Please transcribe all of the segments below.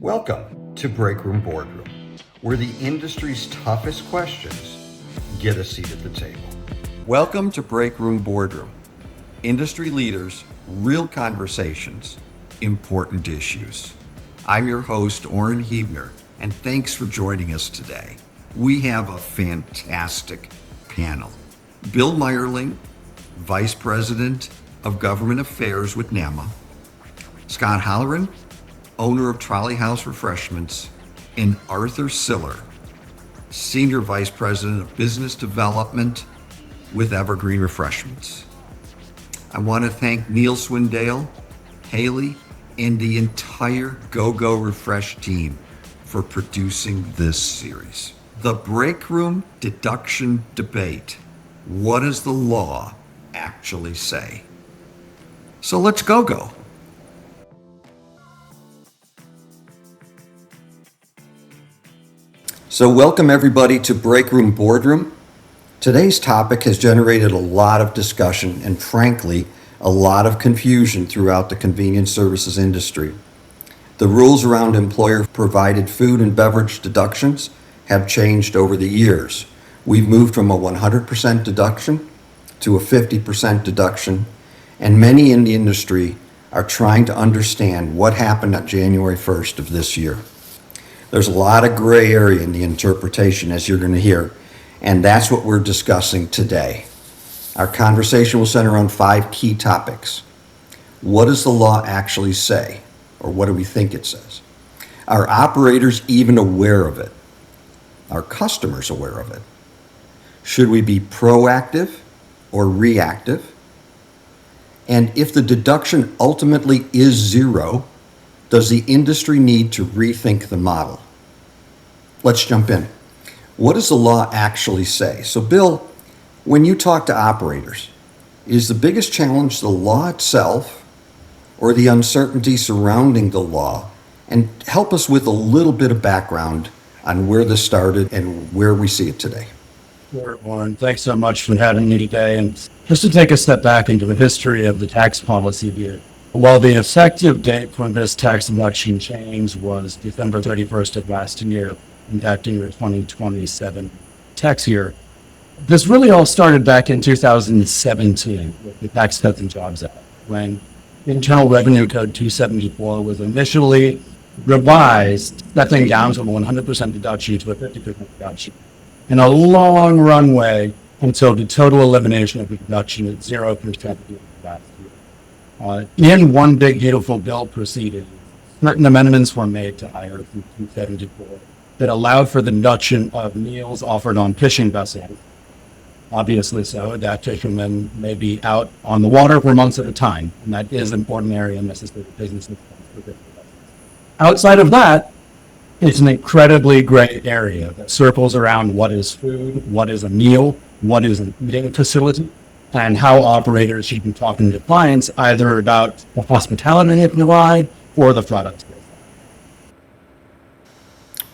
Welcome to Breakroom Boardroom, where the industry's toughest questions get a seat at the table. Welcome to Breakroom Boardroom. Industry leaders, real conversations, important issues. I'm your host, Orrin Huebner, and thanks for joining us today. We have a fantastic panel. Bill Meierling, Vice President of Government Affairs with NAMA, Scott Halloran, owner of Trolley Refreshments, and Arthur Siller, Senior Vice President of Business Development with Evergreen Refreshments. I want to thank Neil Swindale, Haley, and the entire Go Refresh team for producing this series. The Breakroom Deduction Debate. What does the law actually say? So let's go. So welcome everybody to Breakroom Boardroom. Today's topic has generated a lot of discussion and frankly, a lot of confusion throughout the convenience services industry. The rules around employer-provided food and beverage deductions have changed over the years. We've moved from a 100% deduction to a 50% deduction, and many in the industry are trying to understand what happened on January 1st of this year. There's a lot of gray area in the interpretation, as you're going to hear, and that's what we're discussing today. Our conversation will center on 5 key topics. What does the law actually say, or what do we think it says? Are operators even aware of it? Are customers aware of it? Should we be proactive or reactive? And if the deduction ultimately is zero, does the industry need to rethink the model? Let's jump in. What does the law actually say? So Bill, when you talk to operators, is the biggest challenge the law itself or the uncertainty surrounding the law? And help us with a little bit of background on where this started and where we see it today. Sure, Warren. Thanks so much for having me today. And just to take a step back into the history of the tax policy here. While the effective date for this tax deduction change was December 31st of last year, impacting the 2027 tax year, this really all started back in 2017 with the Tax Cuts and Jobs Act, when Internal Revenue Code 274 was initially revised, stepping down from a 100% deduction to a 50% deduction, and a long runway until the total elimination of the deduction at 0% last year. In one big beautiful bill proceeding, certain amendments were made to IR 274 that allowed for the deduction of meals offered on fishing vessels. Obviously so, that fishermen may be out on the water for months at a time, and that is an important area in Mississippi business. Outside of that, it's an incredibly gray area that circles around what is food, what is a meal, what is an eating facility, and how operators should be talking to clients either about the hospitality they provide or the product.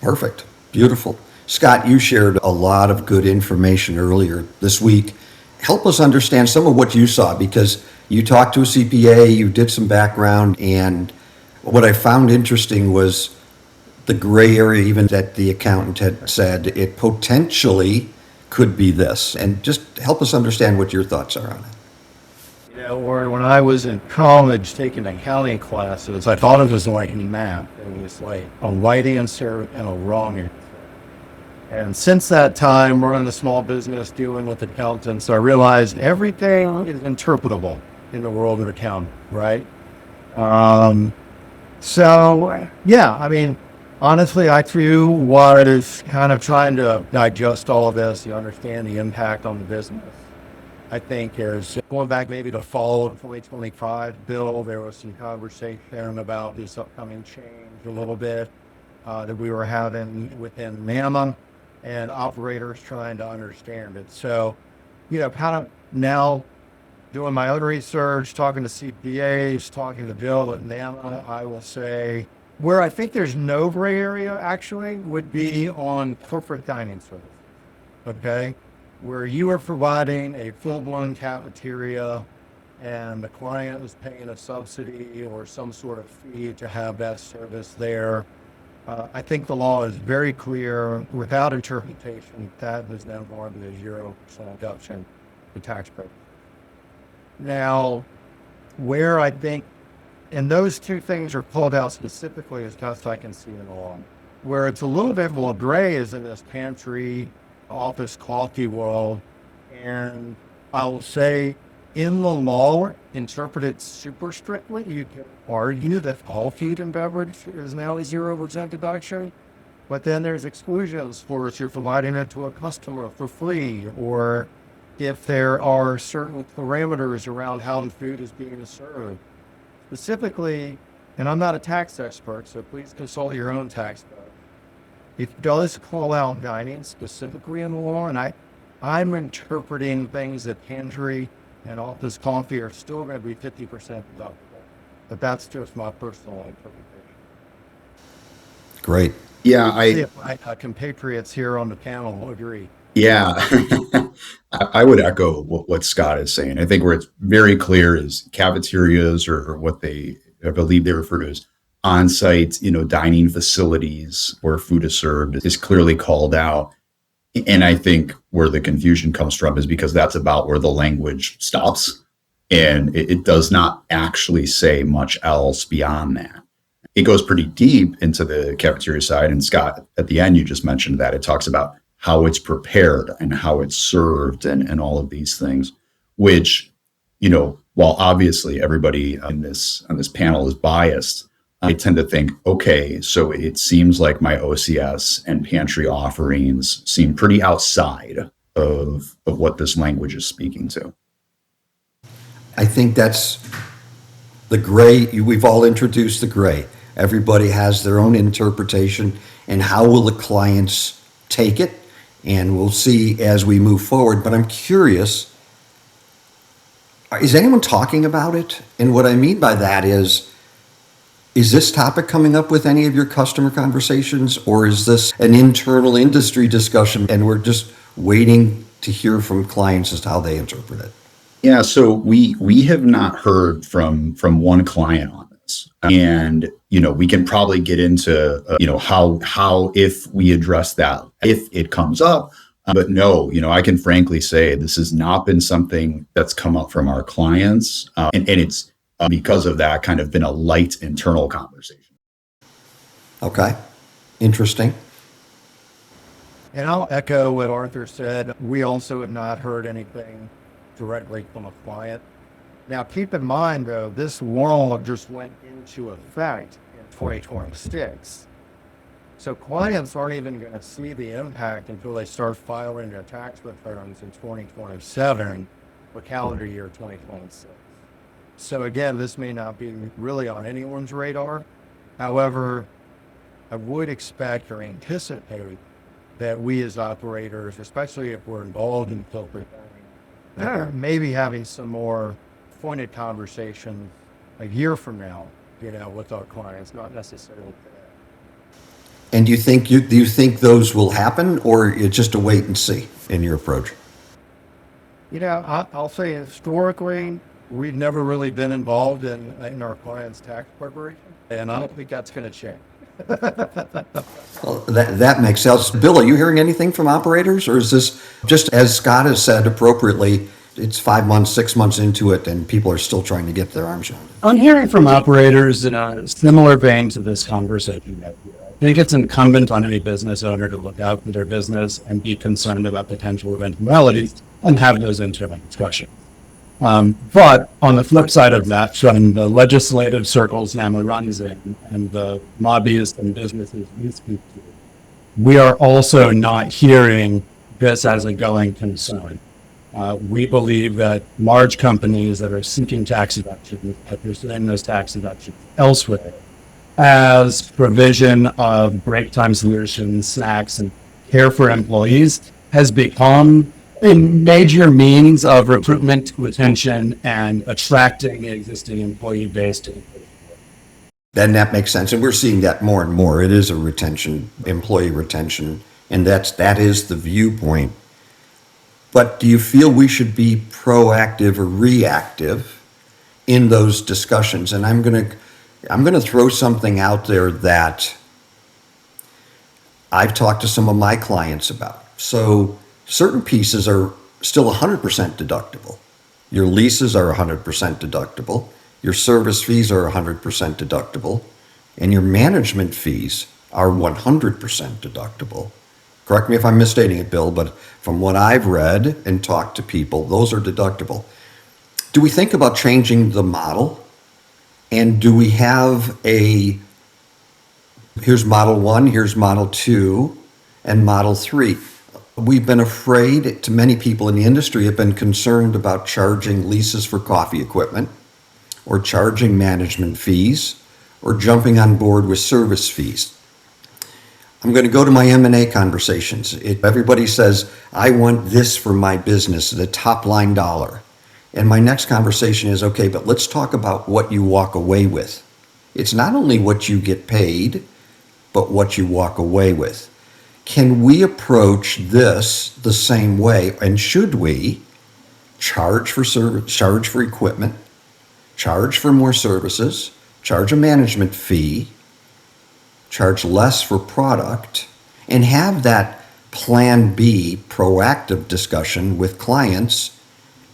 Perfect. Beautiful. Scott, you shared a lot of good information earlier this week. Help us understand some of what you saw, because you talked to a CPA, you did some background, and what I found interesting was the gray area, even that the accountant had said it potentially could be this. And just help us understand what your thoughts are on it. Or when I was in college taking accounting classes, I thought it was like math. It was like a right answer and a wrong answer. And since that time, we're in the small business dealing with accountants. So I realized everything is interpretable in the world of accounting, right? Honestly, I too was kind of trying to digest all of this, you understand the impact on the business. I think there's, going back maybe to fall of 2025, Bill, there was some conversation about this upcoming change a little bit that we were having within NAMA and operators trying to understand it. So, kind of now doing my own research, talking to CPAs, talking to Bill at NAMA, I will say where I think there's no gray area actually would be on corporate dining service. Okay? Where you are providing a full-blown cafeteria and the client is paying a subsidy or some sort of fee to have that service there. I think the law is very clear without interpretation that is no more than a 0% deduction for tax purposes. Now, where I think, and those two things are called out specifically as best I can see in the law. Where it's a little bit more gray is in this pantry, office coffee world. And I will say in the law, interpreted super strictly, you can argue that all food and beverage is now a 0% deduction. But then there's exclusions for if you're providing it to a customer for free, or if there are certain parameters around how the food is being served. Specifically, and I'm not a tax expert, so please consult your own tax code. It does call out dining specifically in the law, and I'm interpreting things that pantry and office coffee are still going to be 50% deductible. But that's just my personal interpretation. Great. Yeah, See if my compatriots here on the panel will agree. yeah, I would echo what Scott is saying. I think where it's very clear is cafeterias or what I believe they refer to as on-site, dining facilities where food is served is clearly called out. And I think where the confusion comes from is because that's about where the language stops. And it does not actually say much else beyond that. It goes pretty deep into the cafeteria side. And Scott, at the end, you just mentioned that it talks about how it's prepared and how it's served and all of these things, which, while obviously everybody on this panel is biased, I tend to think, okay, so it seems like my OCS and pantry offerings seem pretty outside of what this language is speaking to. I think that's the gray. We've all introduced the gray. Everybody has their own interpretation, and how will the clients take it? And we'll see as we move forward. But I'm curious, is anyone talking about it? And what I mean by that is this topic coming up with any of your customer conversations, or is this an internal industry discussion and we're just waiting to hear from clients as to how they interpret it? Yeah, so we have not heard from one client on this, and we can probably get into how if we address that if it comes up, but no, I can frankly say this has not been something that's come up from our clients, and it's because of that kind of been a light internal conversation. Okay, interesting. And I'll echo what Arthur said. We also have not heard anything directly from a client. Now, keep in mind, though, this law just went into effect in 2026. So clients aren't even going to see the impact until they start filing their tax returns in 2027 for calendar year 2026. So again, this may not be really on anyone's radar. However, I would expect or anticipate that we as operators, especially if we're involved in corporate maybe having some more pointed conversations a year from now, with our clients, not necessarily today. And do you think those will happen, or it's just a wait and see in your approach? I'll say historically, we've never really been involved in our clients' tax preparation, and I don't think that's going to change. Well, that makes sense. Bill, are you hearing anything from operators, or is this just, as Scott has said appropriately, it's 5 months, 6 months into it, and people are still trying to get their arms around it? I'm hearing from operators in a similar vein to this conversation. I think it's incumbent on any business owner to look out for their business and be concerned about potential eventualities and have those internal discussions. But on the flip side of that, from the legislative circles NAMA runs in and the lobbyists and businesses we speak to, we are also not hearing this as a going concern. We believe that large companies that are seeking tax deductions are pursuing those tax deductions elsewhere as provision of break time solutions, snacks, and care for employees has become a major means of recruitment, retention, and attracting the existing employee base to. Then that makes sense, and we're seeing that more and more. It is a employee retention, and that is the viewpoint. But do you feel we should be proactive or reactive in those discussions? And I'm gonna throw something out there that I've talked to some of my clients about. So certain pieces are still 100% deductible. Your leases are 100% deductible. Your service fees are 100% deductible. And your management fees are 100% deductible. Correct me if I'm misstating it, Bill, but from what I've read and talked to people, those are deductible. Do we think about changing the model? And do we have here's model 1, here's model 2, and model 3? We've been afraid, to many people in the industry have been concerned about charging leases for coffee equipment, or charging management fees, or jumping on board with service fees. I'm going to go to my M&A conversations. Everybody says, I want this for my business, the top line dollar. And my next conversation is, okay, but let's talk about what you walk away with. It's not only what you get paid, but what you walk away with. Can we approach this the same way? And should we charge for service, charge for equipment, charge for more services, charge a management fee, charge less for product, and have that plan B proactive discussion with clients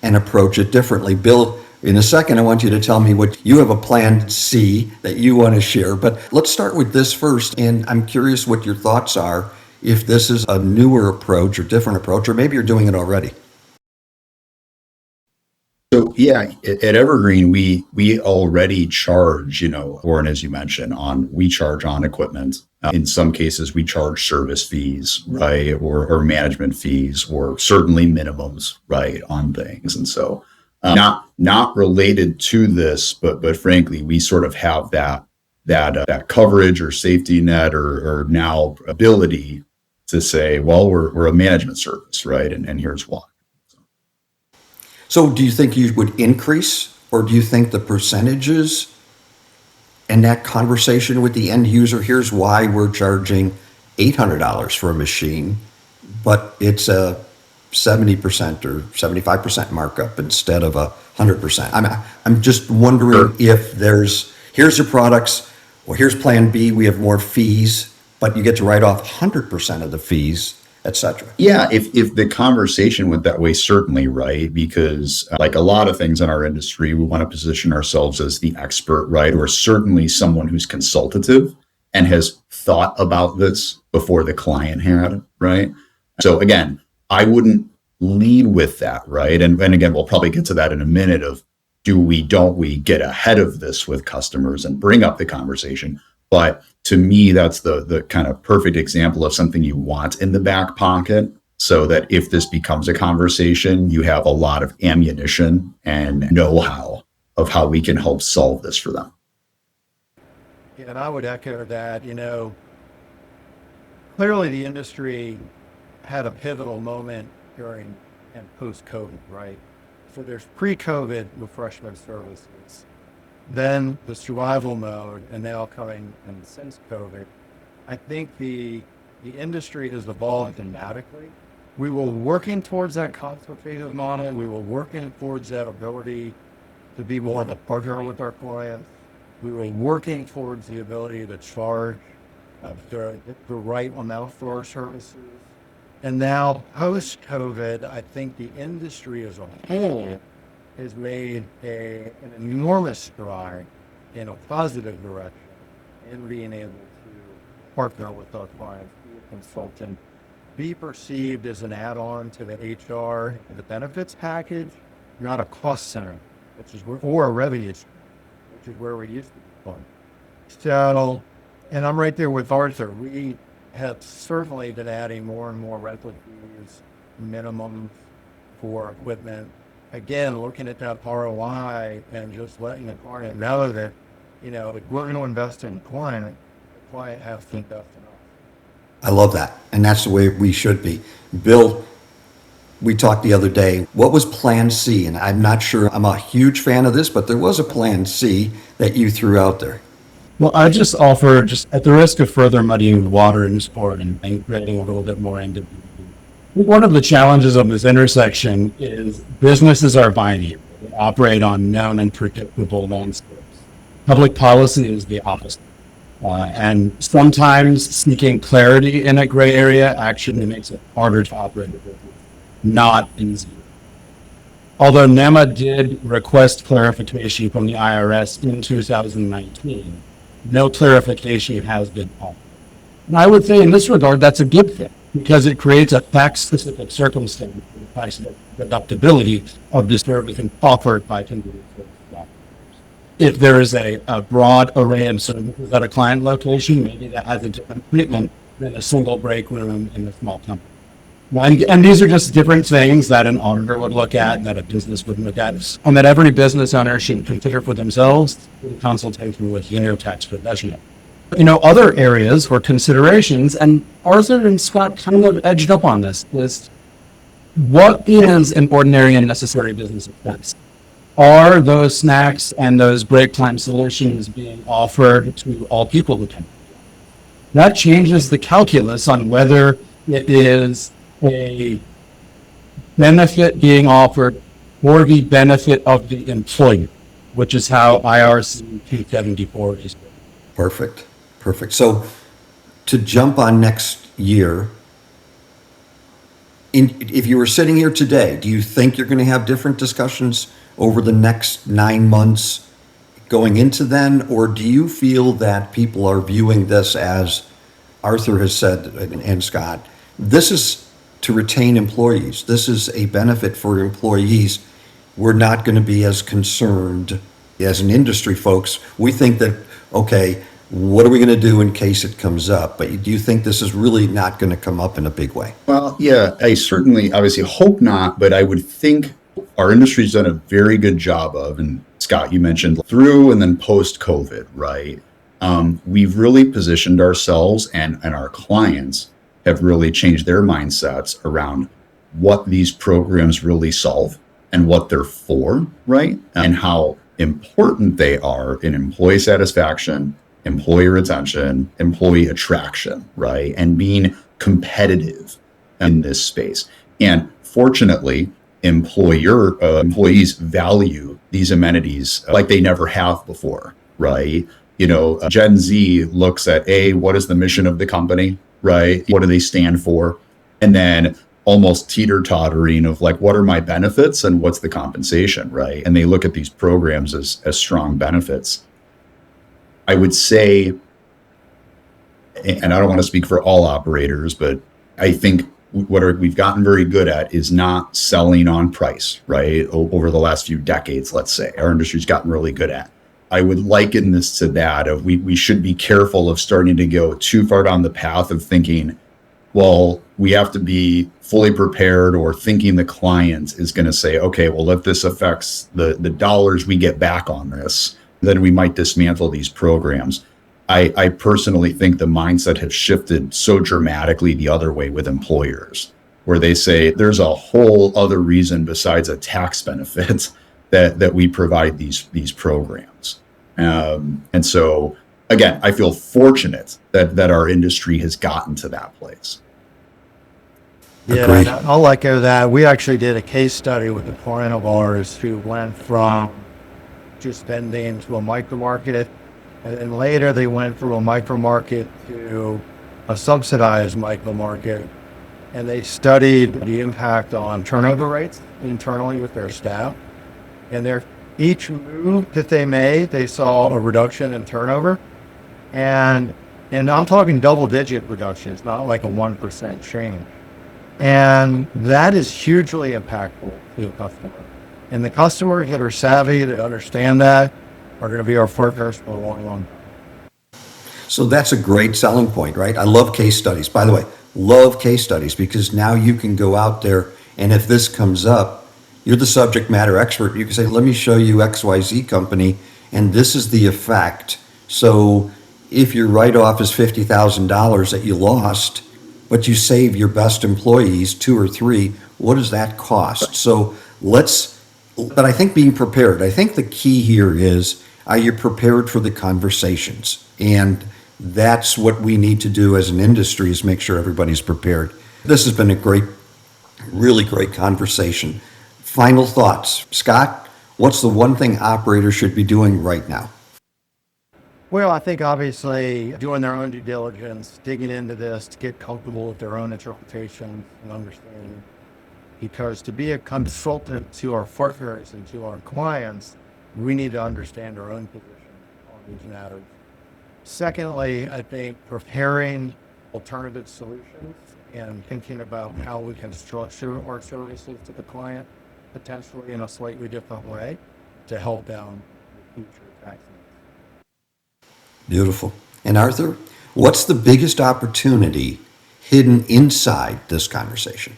and approach it differently? Bill, in a second, I want you to tell me what you have a plan C that you want to share, but let's start with this first. And I'm curious what your thoughts are, if this is a newer approach or different approach, or maybe you're doing it already. So yeah, at Evergreen, we already charge, Orrin, as you mentioned, we charge on equipment. In some cases, we charge service fees, right, or management fees, or certainly minimums, right, on things. And so, not related to this, but frankly, we sort of have that coverage or safety net or now ability to say, well, we're a management service, right, and here's why. So do you think you would increase, or do you think the percentages and that conversation with the end user, here's why we're charging $800 for a machine, but it's a 70% or 75% markup instead of 100%? I'm just wondering if here's your products, well, here's plan B, we have more fees, but you get to write off 100% of the fees, etc. Yeah, if the conversation went that way, certainly, right? Because like a lot of things in our industry, we want to position ourselves as the expert, right? Or certainly someone who's consultative and has thought about this before the client had, right? So again, I wouldn't lead with that, right? And again, we'll probably get to that in a minute of don't we get ahead of this with customers and bring up the conversation? But to me, that's the kind of perfect example of something you want in the back pocket, so that if this becomes a conversation, you have a lot of ammunition and know-how of how we can help solve this for them. Yeah, and I would echo that. Clearly the industry had a pivotal moment during and post-COVID, right? So there's pre-COVID refreshment services, then the survival mode, and now coming in since COVID. I think the industry has evolved dramatically. We were working towards that consultative model. We were working towards that ability to be more of a partner with our clients. We were working towards the ability to charge the right amount for our services. And now, post-COVID, I think the industry as a whole has made an enormous stride in a positive direction in being able to partner with our clients, be a consultant, be perceived as an add-on to the HR and the benefits package, not a cost center, or a revenue stream, which is where we used to be fun. So, and I'm right there with Arthur. We have certainly been adding more and more rental fees, minimums for equipment. Again, looking at that ROI and just letting the client know that, if we're going to invest in the client has to invest in us. I love that. And that's the way we should be. Bill, we talked the other day. What was plan C? And I'm not sure I'm a huge fan of this, but there was a plan C that you threw out there. Well, I just offer, just at the risk of further muddying the water in sport and getting a little bit more into, one of the challenges of this intersection is businesses are binary. They operate on known and predictable landscapes. Public policy is the opposite. And sometimes seeking clarity in a gray area actually makes it harder to operate a business, not easier. Although NAMA did request clarification from the IRS in 2019, no clarification has been offered. And I would say in this regard, that's a good thing because it creates a fact-specific circumstance for the price of deductibility of the services offered by convenience service providers. If there is a broad array of services at a client location, maybe that has a different treatment than a single break room in a small company. And these are just different things that an auditor would look at, that a business would look at, and that every business owner should consider for themselves in consultation with their tax professional. Other areas for considerations, and Arthur and Scott kind of edged up on this, is what is an ordinary and necessary business expense? Are those snacks and those break time solutions being offered to all people who can? That changes the calculus on whether it is a benefit being offered for the benefit of the employer, which is how IRC 274 is. Perfect. So to jump on next year, if you were sitting here today, do you think you're going to have different discussions over the next 9 months going into then? Or do you feel that people are viewing this as Arthur has said, and Scott, this is to retain employees. This is a benefit for employees. We're not going to be as concerned as an industry, folks. We think that, okay, what are we going to do in case it comes up? But do you think this is really not going to come up in a big way? Well, yeah, I certainly obviously hope not, but I would think our industry's done a very good job of, and Scott, you mentioned through and then post-COVID, right? We've really positioned ourselves and our clients have really changed their mindsets around what these programs really solve and what they're for, right? And how important they are in employee satisfaction, employee retention, employee attraction, right? And being competitive in this space. And fortunately, employees value these amenities like they never have before, right? Gen Z looks at what is the mission of the company, right? What do they stand for? And then almost teeter-tottering of like, what are my benefits and what's the compensation, right? And they look at these programs as strong benefits. I would say, and I don't want to speak for all operators, but I think what we've gotten very good at is not selling on price, right? Over the last few decades, let's say, our industry's gotten really good at. I would liken this to that of we should be careful of starting to go too far down the path of thinking, well, we have to be fully prepared, or thinking the client is going to say, okay, well, if this affects the dollars we get back on this, then we might dismantle these programs. I personally think the mindset has shifted so dramatically the other way with employers, where they say there's a whole other reason besides a tax benefit that we provide these programs. And so, again, I feel fortunate that our industry has gotten to that place. Yeah, I'll echo that. We actually did a case study with a client of ours who went from just vending to a micro market, and then later they went from a micro market to a subsidized micro market, and they studied the impact on turnover rates internally with their staff. And each move that they made, they saw a reduction in turnover, and I'm talking double-digit reductions, not like a 1% change. And that is hugely impactful to the customer. And the customers that are savvy, that understand that, are going to be our partners for a long, long time. So that's a great selling point, right? I love case studies. By the way, love case studies, because now you can go out there, and if this comes up, you're the subject matter expert. You can say, let me show you XYZ company, and this is the effect. So if your write-off is $50,000 that you lost, but you save your best employees 2 or 3, what does that cost? So but I think being prepared, I think the key here is, are you prepared for the conversations? And that's what we need to do as an industry, is make sure everybody's prepared. This has been a really great conversation. Final thoughts. Scott, what's the one thing operators should be doing right now? Well, I think obviously doing their own due diligence, digging into this to get comfortable with their own interpretation and understanding. Because to be a consultant to our partners and to our clients, we need to understand our own position on these matters. Secondly, I think preparing alternative solutions and thinking about how we can structure our services to the client potentially in a slightly different way to help them with future tax needs. Beautiful. And Arthur, what's the biggest opportunity hidden inside this conversation?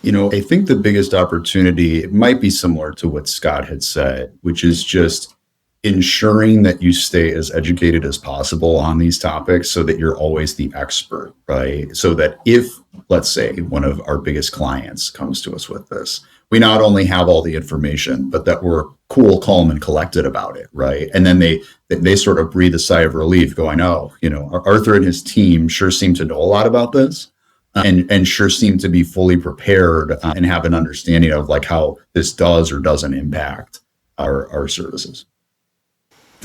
I think the biggest opportunity, it might be similar to what Scott had said, which is just ensuring that you stay as educated as possible on these topics so that you're always the expert, right? So that if, let's say, one of our biggest clients comes to us with this, we not only have all the information, but that we're cool, calm, and collected about it, right? And then they sort of breathe a sigh of relief going, oh, Arthur and his team sure seem to know a lot about this. And sure seem to be fully prepared and have an understanding of like how this does or doesn't impact our services.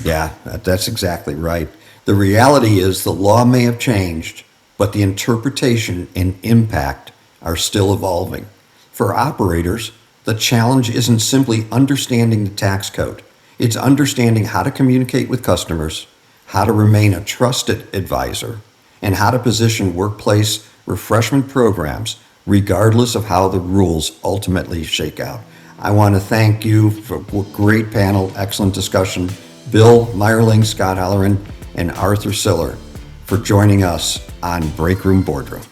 Yeah, that's exactly right. The reality is the law may have changed, but the interpretation and impact are still evolving. For operators, the challenge isn't simply understanding the tax code. It's understanding how to communicate with customers, how to remain a trusted advisor, and how to position workplace refreshment programs regardless of how the rules ultimately shake out. I want to thank you for a great panel, excellent discussion. Bill Meierling, Scott Halloran, and Arthur Siller for joining us on Breakroom Boardroom.